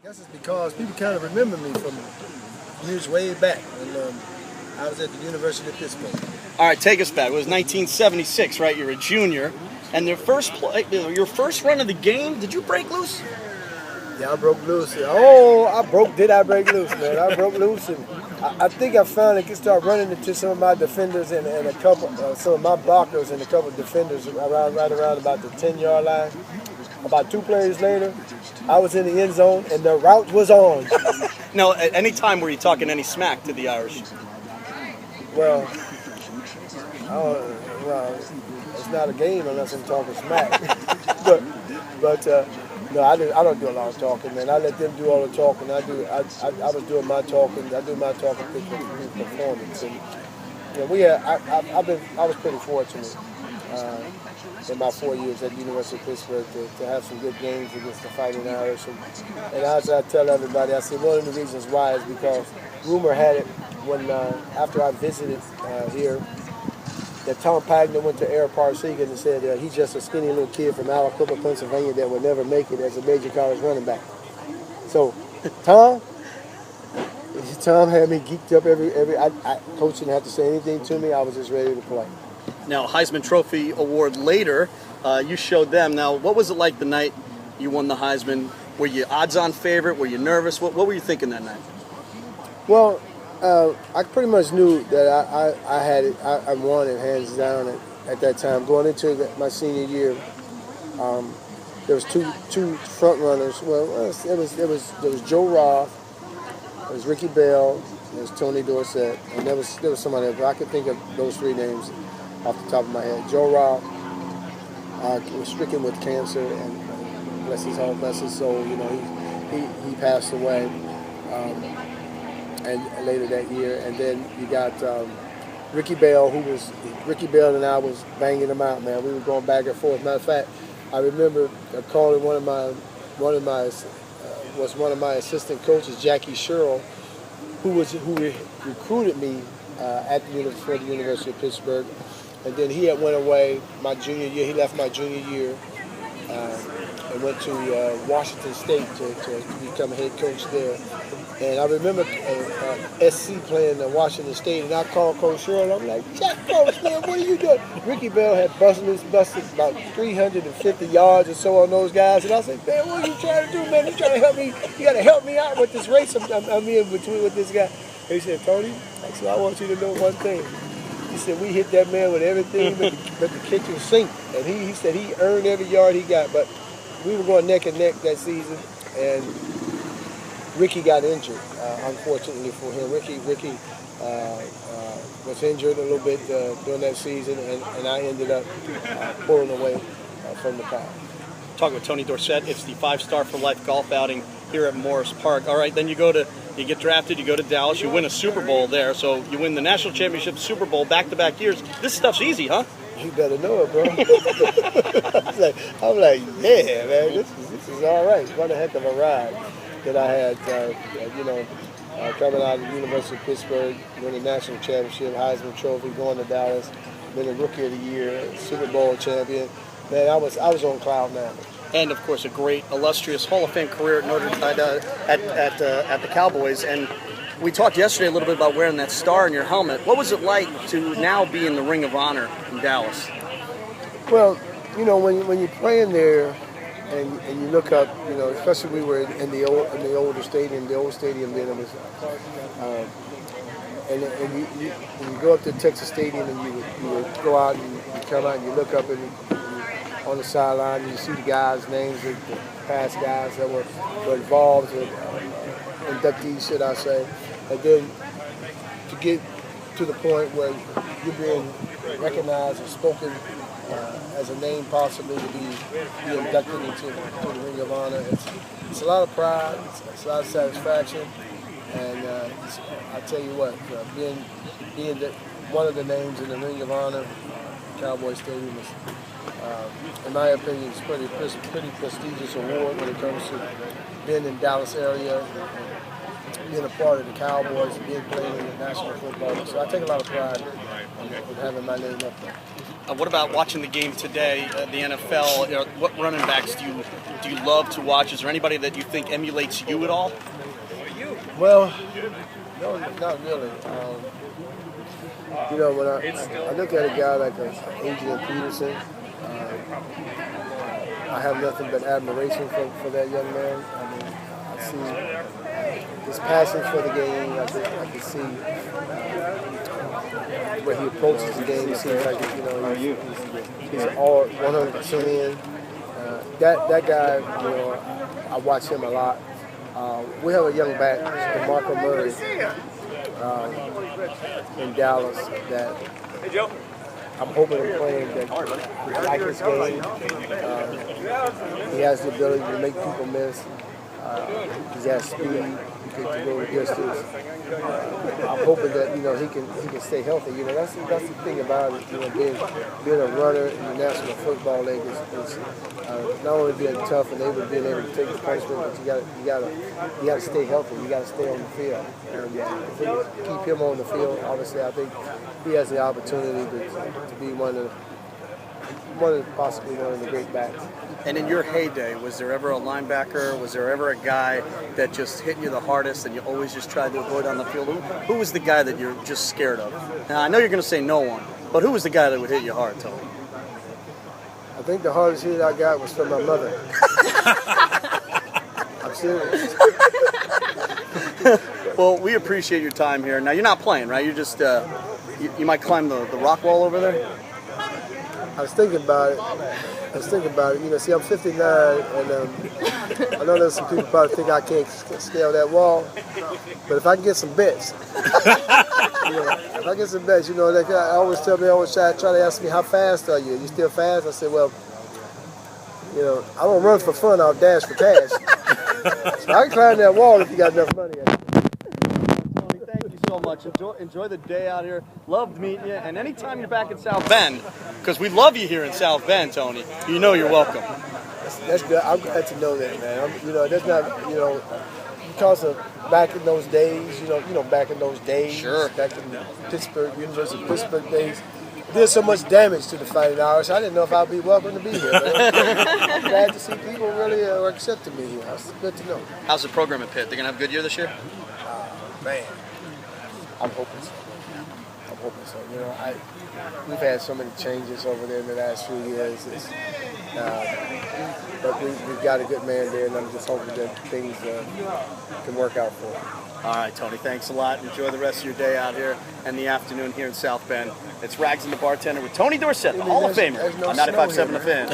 guess it's because people kind of remember me from years way back when I was at the University of Pittsburgh. All right, take us back. It was 1976, right? You're a junior, and your first run of the game. Did you break loose? Yeah, I broke loose. Oh, did I break loose, man? I broke loose, and I think I finally could start running into some of my defenders and a couple, some of my blockers and a couple of defenders right around about the 10-yard line. About 2 plays later, I was in the end zone, and the route was on. No, at any time were you talking any smack to the Irish? Well, it's not a game unless I'm talking smack. but no, I don't do a lot of talking, man. I let them do all the talking. I was doing my talking. I do my talking through performance, and you know, I was pretty fortunate in my 4 years at the University of Pittsburgh to have some good games against the Fighting Irish. And as I tell everybody, I said one of the reasons why is because rumor had it when after I visited here that Tom Pagner went to Air Parsegan and said he's just a skinny little kid from Aliquippa, Pennsylvania that would never make it as a major college running back. So Tom had me geeked up coach didn't have to say anything to me. I was just ready to play. Now, Heisman Trophy award later, you showed them. Now, what was it like the night you won the Heisman? Were you odds-on favorite? Were you nervous? What were you thinking that night? Well, I pretty much knew that I had it. I won it hands down at that time. Going into my senior year, there was two front runners. Well, there was Joe Roth, there was Ricky Bell, there was Tony Dorsett, and there was somebody else. I could think of those 3 names off the top of my head. Joe Roth was stricken with cancer, and bless his heart, bless his soul. You know, he passed away. And later that year, and then you got Ricky Bell, Ricky Bell and I was banging him out, man. We were going back and forth. Matter of fact, I remember calling one of my assistant coaches, Jackie Sherrill, who recruited me for the University of Pittsburgh, and then he had went away my junior year. He left my junior year and went to Washington State to become a head coach there. And I remember SC playing Washington State, and I called Coach Sherrill. I'm like, Coach, man, what are you doing? Ricky Bell had busted about 350 yards or so on those guys, and I said, man, what are you trying to do, man? You trying to help me? You got to help me out with this race I'm in between with this guy. He said, Tony, I want you to know one thing. He said, we hit that man with everything but the kitchen sink, and he said he earned every yard he got, but we were going neck and neck that season, and Ricky got injured, unfortunately for him. Ricky was injured a little bit during that season, and I ended up pulling away from the pack. Talking with Tony Dorsett, it's the 5-star for life golf outing here at Morris Park. All right, then you get drafted, you go to Dallas, you win a Super Bowl there, so you win the national championship, Super Bowl, back-to-back years. This stuff's easy, huh? You better know it, bro. I'm like, yeah, man, this is all right. What a heck of a ride that I had, coming out of the University of Pittsburgh, winning the national championship, Heisman Trophy, going to Dallas, winning Rookie of the Year, Super Bowl champion. Man, I was on cloud 9. And of course, a great, illustrious Hall of Fame career at the Cowboys. And we talked yesterday a little bit about wearing that star in your helmet. What was it like to now be in the Ring of Honor in Dallas? Well, you know, when you're playing there, and you look up, you know, especially we were in the older stadium, the old stadium then it was, and you go up to Texas Stadium and you would go out and you come out and you look up and on the sideline and you see the guys' names, the past guys that were involved, inductees, should I say, and then to get to the point where you're being recognized and spoken as a name possibly to be inducted into the Ring of Honor. It's a lot of pride, it's a lot of satisfaction, and I tell you what, being one of the names in the Ring of Honor, Cowboys Stadium is, in my opinion, it's pretty prestigious award when it comes to being in Dallas area, being a part of the Cowboys, being played in the National Football League. So I take a lot of pride in having my name up there. What about watching the game today, the NFL? What running backs do you love to watch? Is there anybody that you think emulates you at all? Well, no, not really. When I look at a guy like Adrian Peterson, I have nothing but admiration for that young man. I mean, I see his passion for the game. I can see where he approaches the game. It seems like he's all 100% in. That guy, I watch him a lot. We have a young back, DeMarco Murray, in Dallas that I'm hoping and praying that I like his game. He has the ability to make people miss. He has speed. He can go the distance. I'm hoping that he can stay healthy. That's the thing about it. Being a runner in the National Football League is not only being tough and being able to take the punishment, but you gotta stay healthy. You gotta stay on the field. And if we keep him on the field, obviously I think he has the opportunity to be possibly one of the great backs. And in your heyday, was there ever a linebacker? Was there ever a guy that just hit you the hardest and you always just tried to avoid on the field? Who was the guy that you're just scared of? Now, I know you're going to say no one, but who was the guy that would hit you hard, Tony? I think the hardest hit I got was from my mother. I'm serious. Well, we appreciate your time here. Now, you're not playing, right? You're just, you might climb the rock wall over there? I was thinking about it. See, I'm 59, and I know there's some people probably think I can't scale that wall, but if I can get some bets, like I always tell me, they always try to ask me, how fast are you? You still fast? I said, well, I don't run for fun, I'll dash for cash. So I can climb that wall if you got enough money. Tony, thank you so much. Enjoy the day out here. Loved meeting you, and anytime you're back in South Bend, because we love you here in South Bend, Tony, you're welcome. That's good. I'm glad to know that, man. That's not, because of back in those days, back in those days, sure. Back in the University of Pittsburgh days, did so much damage to the Fighting Irish. I didn't know if I'd be welcome to be here. I'm glad to see people really are accepting me here. That's good to know. How's the program at Pitt? They're going to have a good year this year? Man, I'm hoping so. We've had so many changes over there in the last few years. But we've got a good man there, and I'm just hoping that things can work out for him. All right, Tony, thanks a lot. Enjoy the rest of your day out here and the afternoon here in South Bend. It's Ragz and the Bartender with Tony Dorsett, the Hall of Famer on 95.7 The Fan.